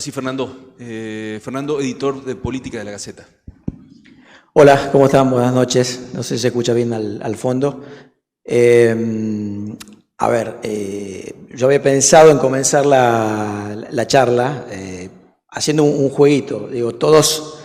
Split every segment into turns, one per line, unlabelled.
Sí, Fernando. Fernando, editor de Política de la Gaceta.
Hola, ¿cómo están? Buenas noches. No sé si se escucha bien al fondo. Yo había pensado en comenzar la charla haciendo un jueguito. Digo, todos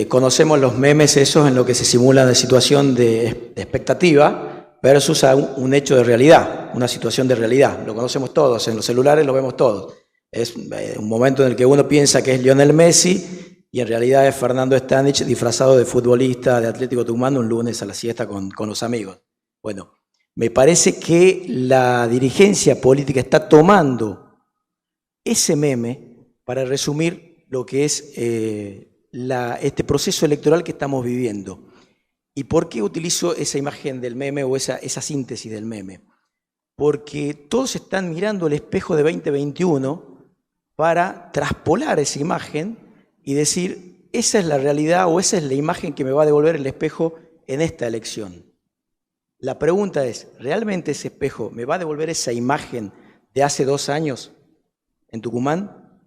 conocemos los memes esos en lo que se simula una situación de expectativa versus a un hecho de realidad, una situación de realidad. Lo conocemos todos, en los celulares lo vemos todos. Es un momento en el que uno piensa que es Lionel Messi y en realidad es Fernando Stanich disfrazado de futbolista de Atlético Tucumán un lunes a la siesta con los amigos. Bueno, me parece que la dirigencia política está tomando ese meme para resumir lo que es este proceso electoral que estamos viviendo. ¿Y por qué utilizo esa imagen del meme o esa síntesis del meme? Porque todos están mirando el espejo de 2021 para traspolar esa imagen y decir, esa es la realidad o esa es la imagen que me va a devolver el espejo en esta elección. La pregunta es, ¿realmente ese espejo me va a devolver esa imagen de hace 2 años en Tucumán?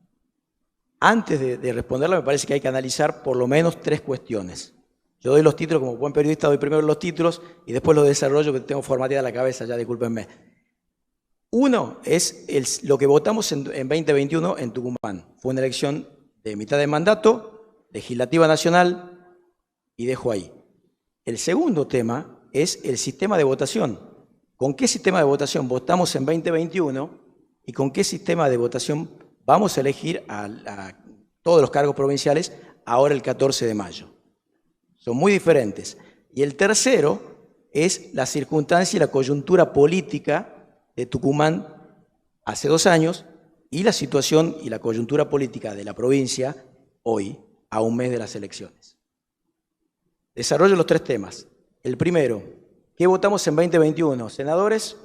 Antes de responderla, me parece que hay que analizar por lo menos 3 cuestiones. Yo doy los títulos, como buen periodista doy primero los títulos y después los desarrollo, que tengo formateada la cabeza, ya discúlpenme. Uno es lo que votamos en 2021 en Tucumán. Fue una elección de mitad de mandato, legislativa nacional, y dejo ahí. El segundo tema es el sistema de votación. ¿Con qué sistema de votación votamos en 2021 y con qué sistema de votación vamos a elegir a todos los cargos provinciales ahora el 14 de mayo? Son muy diferentes. Y el tercero es la circunstancia y la coyuntura política de Tucumán hace 2 años y la situación y la coyuntura política de la provincia hoy, a un mes de las elecciones. Desarrollo los 3 temas. El primero, ¿qué votamos en 2021? Senadores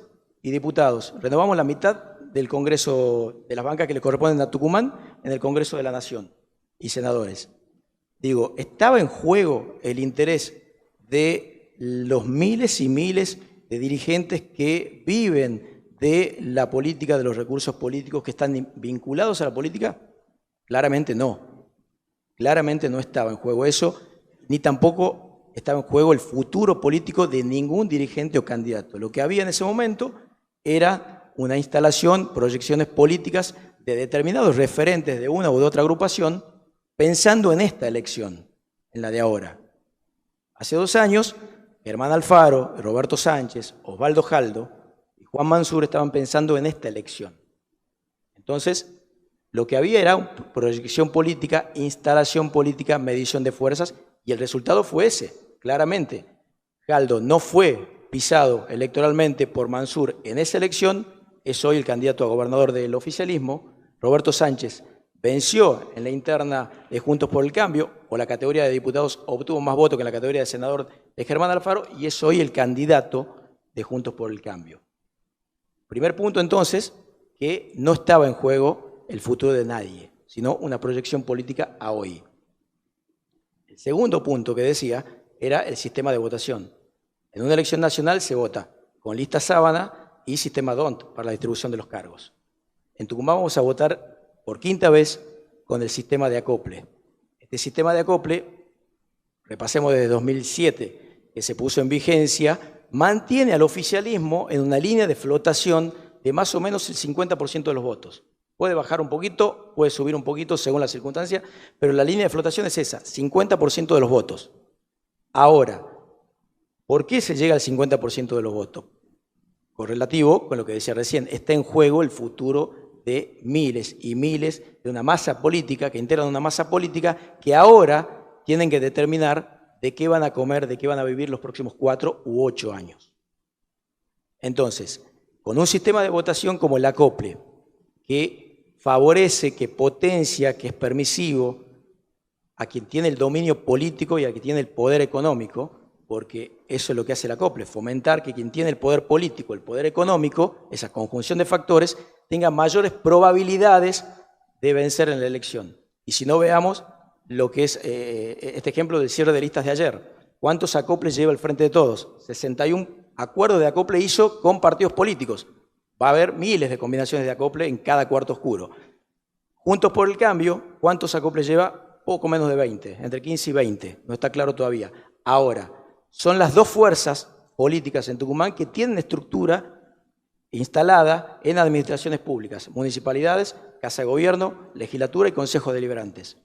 y diputados. Renovamos la mitad del Congreso de las bancas que le corresponden a Tucumán en el Congreso de la Nación y senadores. Digo, ¿estaba en juego el interés de los miles y miles de dirigentes que viven de la política, de los recursos políticos que están vinculados a la política? Claramente no. Claramente no estaba en juego eso, ni tampoco estaba en juego el futuro político de ningún dirigente o candidato. Lo que había en ese momento era una instalación, proyecciones políticas de determinados referentes de una u otra agrupación, pensando en esta elección, en la de ahora. Hace 2 años, Germán Alfaro, Roberto Sánchez, Osvaldo Jaldo y Juan Mansur estaban pensando en esta elección. Entonces, lo que había era una proyección política, instalación política, medición de fuerzas, y el resultado fue ese, claramente. Jaldo no fue pisado electoralmente por Mansur en esa elección, es hoy el candidato a gobernador del oficialismo. Roberto Sánchez venció en la interna de Juntos por el Cambio, o la categoría de diputados obtuvo más votos que en la categoría de senador de Germán Alfaro, y es hoy el candidato de Juntos por el Cambio. Primer punto, entonces, que no estaba en juego el futuro de nadie, sino una proyección política a hoy. El segundo punto que decía era el sistema de votación. En una elección nacional se vota con lista sábana y sistema DONT para la distribución de los cargos. En Tucumán vamos a votar por 5ª vez con el sistema de acople. Este sistema de acople, repasemos desde 2007, que se puso en vigencia, mantiene al oficialismo en una línea de flotación de más o menos el 50% de los votos. Puede bajar un poquito, puede subir un poquito según la circunstancia, pero la línea de flotación es esa, 50% de los votos. Ahora, ¿por qué se llega al 50% de los votos? Correlativo con lo que decía recién, está en juego el futuro de miles y miles de una masa política, que integran una masa política que ahora tienen que determinar de qué van a comer, de qué van a vivir los próximos 4 u 8 años. Entonces, con un sistema de votación como el acople, que favorece, que potencia, que es permisivo a quien tiene el dominio político y a quien tiene el poder económico, porque eso es lo que hace el acople, fomentar que quien tiene el poder político, el poder económico, esa conjunción de factores, tenga mayores probabilidades de vencer en la elección. Y si no, veamos lo que es este ejemplo del cierre de listas de ayer. ¿Cuántos acoples lleva el Frente de Todos? 61 acuerdos de acople hizo con partidos políticos. Va a haber miles de combinaciones de acople en cada cuarto oscuro. Juntos por el Cambio, ¿cuántos acoples lleva? Poco menos de 20, entre 15 y 20, no está claro todavía. Ahora, son las dos fuerzas políticas en Tucumán que tienen estructura instalada en administraciones públicas, municipalidades, Casa de Gobierno, legislatura y consejos deliberantes.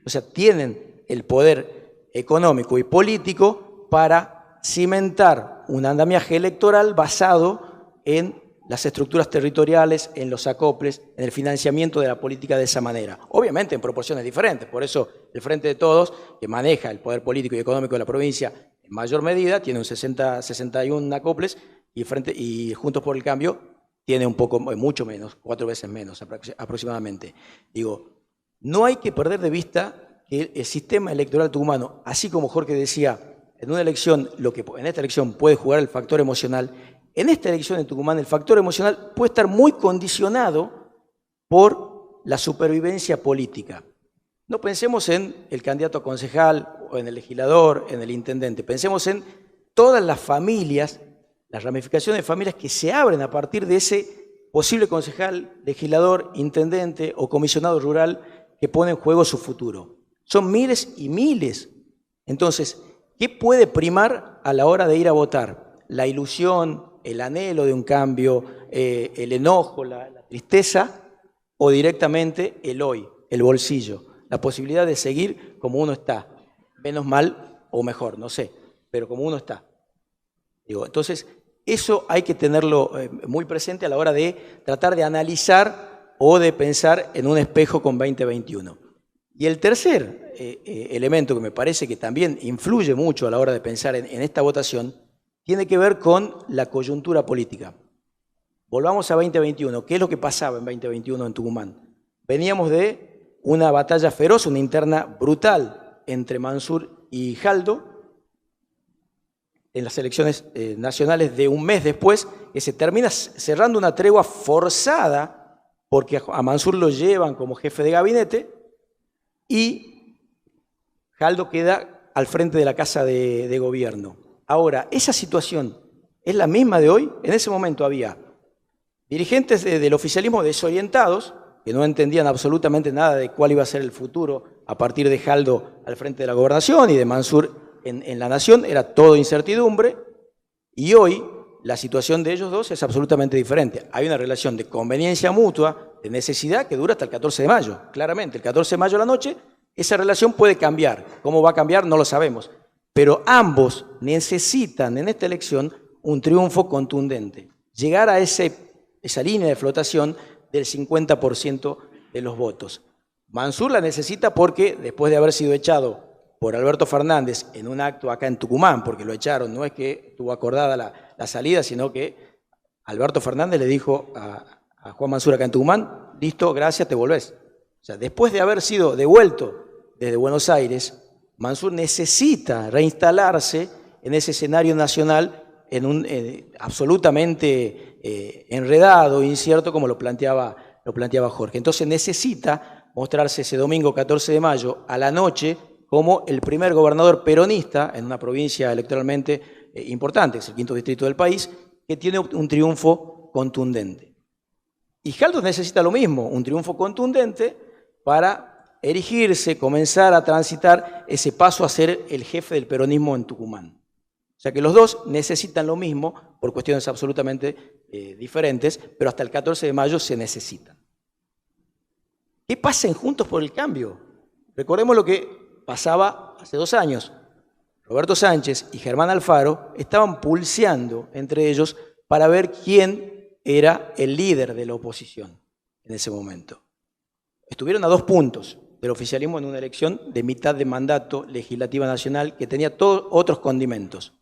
O sea, tienen el poder económico y político para cimentar un andamiaje electoral basado en las estructuras territoriales, en los acoples, en el financiamiento de la política de esa manera. Obviamente en proporciones diferentes, por eso el Frente de Todos, que maneja el poder político y económico de la provincia en mayor medida, tiene un 61 acoples, y Juntos por el Cambio tiene mucho menos, 4 veces menos aproximadamente. Digo, no hay que perder de vista que el sistema electoral tucumano, así como Jorge decía, en una elección, lo que en esta elección puede jugar el factor emocional, en esta elección en Tucumán el factor emocional puede estar muy condicionado por la supervivencia política. No pensemos en el candidato a concejal o en el legislador, en el intendente, pensemos en todas las familias, las ramificaciones de familias que se abren a partir de ese posible concejal, legislador, intendente o comisionado rural que pone en juego su futuro. Son miles y miles. Entonces, ¿qué puede primar a la hora de ir a votar? La ilusión, el anhelo de un cambio, el enojo, la tristeza, o directamente el hoy, el bolsillo, la posibilidad de seguir como uno está, menos mal o mejor, no sé, pero como uno está. Digo, entonces, eso hay que tenerlo muy presente a la hora de tratar de analizar o de pensar en un espejo con 2021. Y el tercer elemento que me parece que también influye mucho a la hora de pensar en esta votación tiene que ver con la coyuntura política. Volvamos a 2021. ¿Qué es lo que pasaba en 2021 en Tucumán? Veníamos de una batalla feroz, una interna brutal entre Mansur y Jaldo, en las elecciones nacionales de un mes después, que se termina cerrando una tregua forzada, porque a Mansur lo llevan como jefe de gabinete, y Jaldo queda al frente de la Casa de Gobierno. Ahora, esa situación es la misma de hoy. En ese momento había dirigentes del oficialismo desorientados, que no entendían absolutamente nada de cuál iba a ser el futuro a partir de Jaldo al frente de la gobernación y de Mansur en la nación, era todo incertidumbre, y hoy la situación de ellos dos es absolutamente diferente. Hay una relación de conveniencia mutua, de necesidad, que dura hasta el 14 de mayo. Claramente, el 14 de mayo a la noche, esa relación puede cambiar. ¿Cómo va a cambiar? No lo sabemos. Pero ambos necesitan en esta elección un triunfo contundente. Llegar a esa línea de flotación del 50% de los votos. Mansur la necesita porque después de haber sido echado por Alberto Fernández en un acto acá en Tucumán, porque lo echaron, no es que estuvo acordada la salida, sino que Alberto Fernández le dijo a Juan Mansur acá en Tucumán, listo, gracias, te volvés. O sea, después de haber sido devuelto desde Buenos Aires, Mansur necesita reinstalarse en ese escenario nacional en un absolutamente enredado, incierto, como lo planteaba Jorge. Entonces necesita mostrarse ese domingo 14 de mayo a la noche como el primer gobernador peronista en una provincia electoralmente importante, es el 5º distrito del país, que tiene un triunfo contundente. Y Jaldo necesita lo mismo, un triunfo contundente para erigirse, comenzar a transitar ese paso a ser el jefe del peronismo en Tucumán. O sea que los dos necesitan lo mismo por cuestiones absolutamente diferentes, pero hasta el 14 de mayo se necesitan. ¿Qué pasa en Juntos por el Cambio? Recordemos lo que pasaba hace 2 años. Roberto Sánchez y Germán Alfaro estaban pulseando entre ellos para ver quién era el líder de la oposición en ese momento. Estuvieron a 2 puntos del oficialismo en una elección de mitad de mandato legislativa nacional que tenía todos otros condimentos.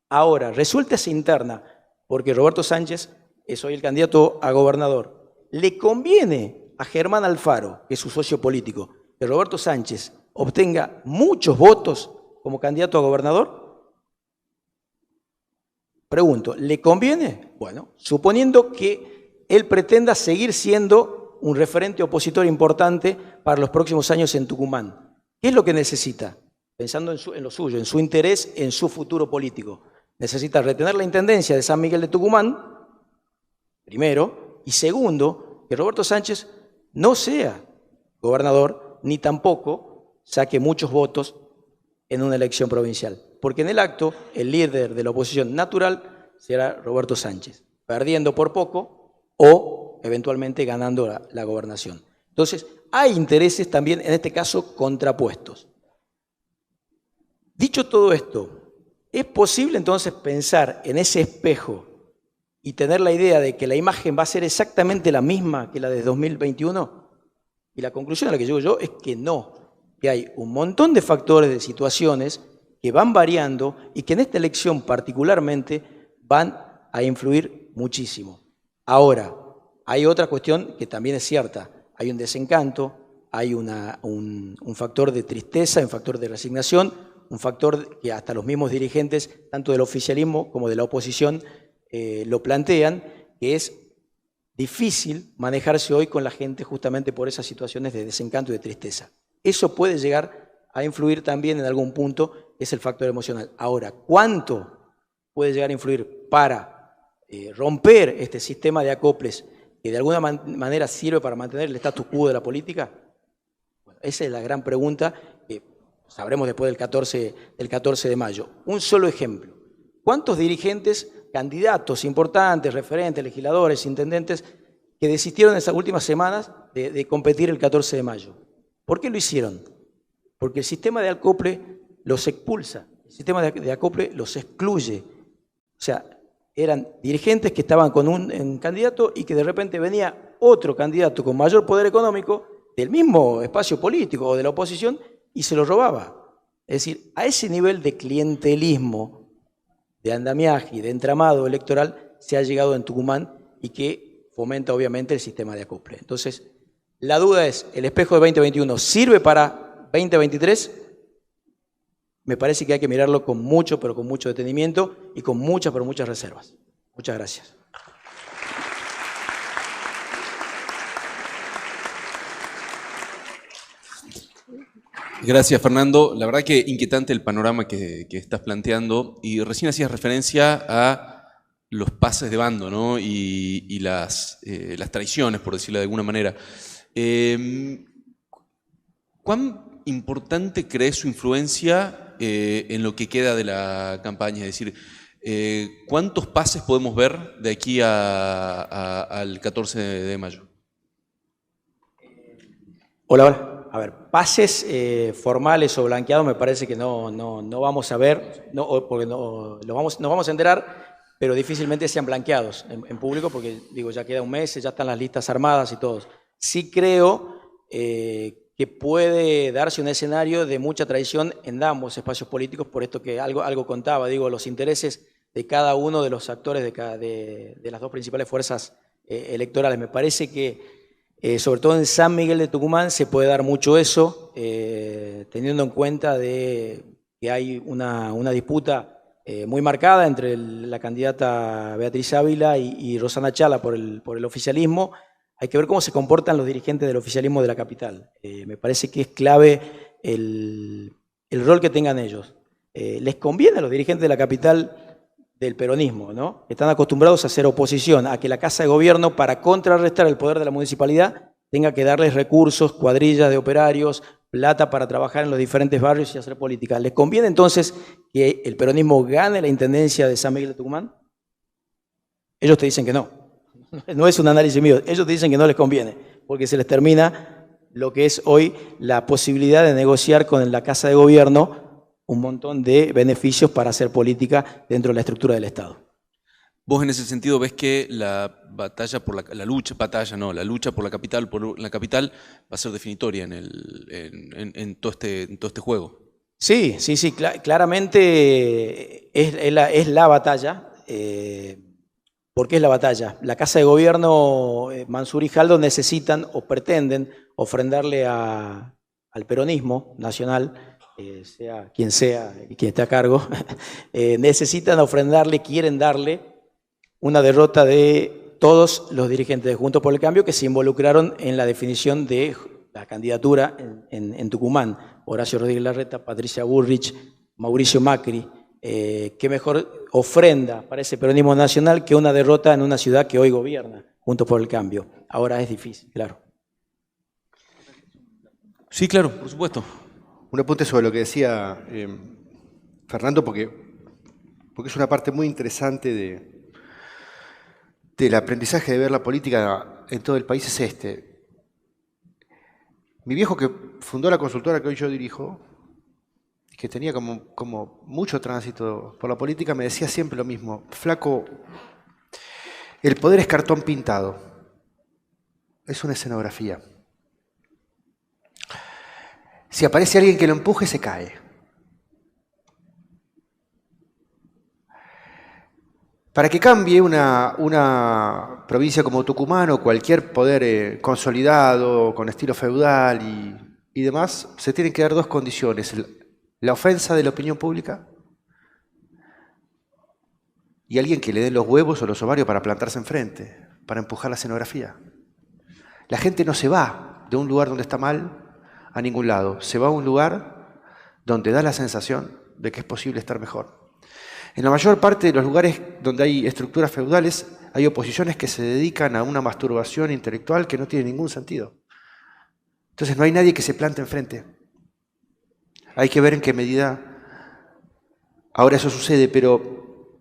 Ahora, resulta esa interna, porque Roberto Sánchez es hoy el candidato a gobernador. Le conviene a Germán Alfaro, que es su socio político, que Roberto Sánchez obtenga muchos votos como candidato a gobernador. Pregunto, ¿le conviene? Bueno, suponiendo que él pretenda seguir siendo un referente opositor importante para los próximos años en Tucumán. ¿Qué es lo que necesita? Pensando en lo suyo, en su interés, en su futuro político. Necesita retener la intendencia de San Miguel de Tucumán, primero, y segundo, que Roberto Sánchez no sea gobernador, ni tampoco saque muchos votos en una elección provincial. Porque en el acto, el líder de la oposición natural será Roberto Sánchez, perdiendo por poco o eventualmente ganando la gobernación. Entonces, hay intereses también, en este caso, contrapuestos. Dicho todo esto, ¿es posible entonces pensar en ese espejo y tener la idea de que la imagen va a ser exactamente la misma que la de 2021? Y la conclusión a la que llego yo es que no, que hay un montón de factores, de situaciones que van variando y que en esta elección particularmente van a influir muchísimo. Ahora, hay otra cuestión que también es cierta, hay un desencanto, hay un factor de tristeza, un factor de resignación, un factor que hasta los mismos dirigentes, tanto del oficialismo como de la oposición, lo plantean, que es difícil manejarse hoy con la gente justamente por esas situaciones de desencanto y de tristeza. Eso puede llegar a influir también en algún punto, es el factor emocional. Ahora, ¿cuánto puede llegar a influir para romper este sistema de acoples que de alguna manera sirve para mantener el status quo de la política? Bueno, esa es la gran pregunta que sabremos después del 14 de mayo. Un solo ejemplo. ¿Cuántos dirigentes, candidatos importantes, referentes, legisladores, intendentes, que desistieron en esas últimas semanas de competir el 14 de mayo? ¿Por qué lo hicieron? Porque el sistema de acople los expulsa, el sistema de acople los excluye. O sea, eran dirigentes que estaban con un candidato y que de repente venía otro candidato con mayor poder económico del mismo espacio político o de la oposición y se lo robaba. Es decir, a ese nivel de clientelismo, de andamiaje y de entramado electoral se ha llegado en Tucumán y que fomenta obviamente el sistema de acople. Entonces, la duda es, ¿el espejo de 2021 sirve para 2023? Me parece que hay que mirarlo con mucho, pero con mucho detenimiento y con muchas, pero muchas reservas. Muchas gracias.
Gracias, Fernando. La verdad que inquietante el panorama que estás planteando. Y recién hacías referencia a los pases de bando, ¿no? y las traiciones, por decirlo de alguna manera. ¿Cuán importante crees su influencia en lo que queda de la campaña? Es decir, ¿cuántos pases podemos ver de aquí al 14 de mayo?
Hola, hola. A ver, pases formales o blanqueados me parece que no vamos a ver, porque nos vamos a enterar, pero difícilmente sean blanqueados en público, porque digo, ya queda un mes, ya están las listas armadas y todos. Sí creo que puede darse un escenario de mucha traición en ambos espacios políticos, por esto que algo contaba, digo, los intereses de cada uno de los actores de las dos principales fuerzas electorales. Me parece que sobre todo en San Miguel de Tucumán se puede dar mucho eso, teniendo en cuenta de que hay una disputa muy marcada entre la candidata Beatriz Ávila y Rosana Chala por el oficialismo. Hay que ver cómo se comportan los dirigentes del oficialismo de la capital. Me parece que es clave el rol que tengan ellos. Les conviene a los dirigentes de la capital del peronismo, ¿no? Están acostumbrados a hacer oposición, a que la Casa de Gobierno, para contrarrestar el poder de la municipalidad, tenga que darles recursos, cuadrillas de operarios, plata para trabajar en los diferentes barrios y hacer política. ¿Les conviene entonces que el peronismo gane la intendencia de San Miguel de Tucumán? Ellos te dicen que no. No es un análisis mío. Ellos te dicen que no les conviene, porque se les termina lo que es hoy la posibilidad de negociar con la Casa de Gobierno un montón de beneficios para hacer política dentro de la estructura del Estado.
¿Vos en ese sentido ves que la batalla por la lucha por la capital va a ser definitoria en todo este juego?
Sí, claramente es la batalla. ¿Por qué es la batalla? La Casa de Gobierno, Mansur y Jaldo necesitan o pretenden ofrendarle al peronismo nacional, sea quien esté a cargo, necesitan ofrendarle, quieren darle una derrota de todos los dirigentes de Juntos por el Cambio que se involucraron en la definición de la candidatura en Tucumán. Horacio Rodríguez Larreta, Patricia Bullrich, Mauricio Macri. ¿Qué mejor ofrenda para ese peronismo nacional que una derrota en una ciudad que hoy gobierna Juntos por el Cambio? Ahora es difícil, claro.
Sí, claro, por supuesto.
Un apunte sobre lo que decía Fernando, porque es una parte muy interesante del aprendizaje de ver la política en todo el país, es este. Mi viejo, que fundó la consultora que hoy yo dirijo, que tenía como mucho tránsito por la política, me decía siempre lo mismo: flaco, el poder es cartón pintado, es una escenografía. Si aparece alguien que lo empuje, se cae. Para que cambie una provincia como Tucumán o cualquier poder consolidado, con estilo feudal y demás, se tienen que dar dos condiciones: la ofensa de la opinión pública y alguien que le dé los huevos o los ovarios para plantarse enfrente, para empujar la escenografía. La gente no se va de un lugar donde está mal a ningún lado, se va a un lugar donde da la sensación de que es posible estar mejor. En la mayor parte de los lugares donde hay estructuras feudales, hay oposiciones que se dedican a una masturbación intelectual que no tiene ningún sentido. Entonces no hay nadie que se plante enfrente. Hay que ver en qué medida ahora eso sucede, pero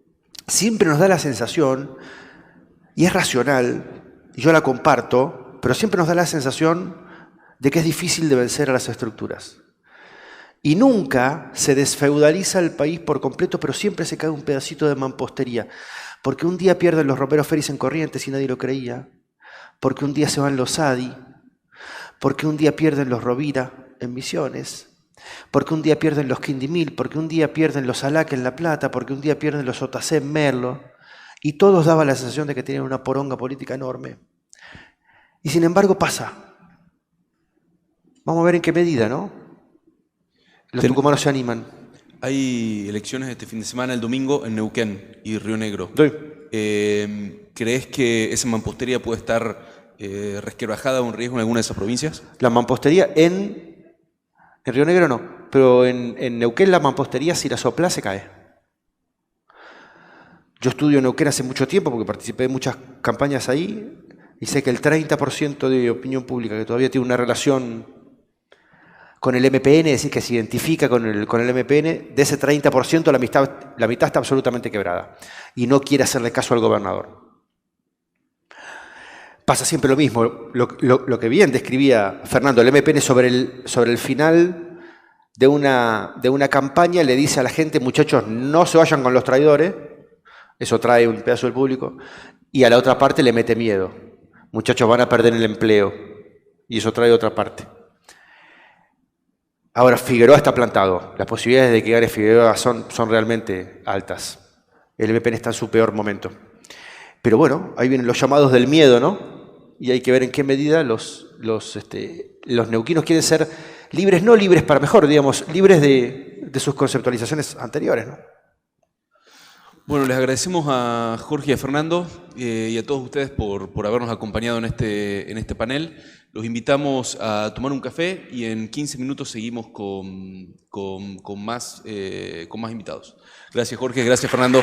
siempre nos da la sensación, y es racional, y yo la comparto, pero siempre nos da la sensación de que es difícil de vencer a las estructuras. Y nunca se desfeudaliza el país por completo, pero siempre se cae un pedacito de mampostería. Porque un día pierden los Romero Félix en Corrientes y nadie lo creía. Porque un día se van los Sadi. Porque un día pierden los Rovira en Misiones. Porque un día pierden los Quindimil. Porque un día pierden los Alac en La Plata. Porque un día pierden los Otacé en Merlo. Y todos daban la sensación de que tenían una poronga política enorme. Y sin embargo pasa. Vamos a ver en qué medida, ¿no? Los tucumanos se animan.
Hay elecciones este fin de semana, el domingo, en Neuquén y Río Negro.
Sí.
¿Crees que esa mampostería puede estar resquebrajada o en riesgo en alguna de esas provincias?
La mampostería en Río Negro no, pero en Neuquén la mampostería, si la sopla, se cae. Yo estudio Neuquén hace mucho tiempo porque participé de muchas campañas ahí y sé que el 30% de opinión pública que todavía tiene una relación con el MPN, es decir, que se identifica con el MPN, de ese 30% la mitad está absolutamente quebrada y no quiere hacerle caso al gobernador. Pasa siempre lo mismo, lo que bien describía Fernando, el MPN sobre el final de una campaña le dice a la gente: muchachos, no se vayan con los traidores, eso trae un pedazo del público, y a la otra parte le mete miedo: muchachos, van a perder el empleo, y eso trae otra parte. Ahora, Figueroa está plantado. Las posibilidades de que gane Figueroa son realmente altas. El MPN está en su peor momento. Pero bueno, ahí vienen los llamados del miedo, ¿no? Y hay que ver en qué medida los neuquinos quieren ser libres, no libres para mejor, digamos, libres de sus conceptualizaciones anteriores, ¿no?
Bueno, les agradecemos a Jorge y a Fernando y a todos ustedes por habernos acompañado en este panel. Los invitamos a tomar un café y en 15 minutos seguimos con más invitados. Gracias, Jorge. Gracias, Fernando.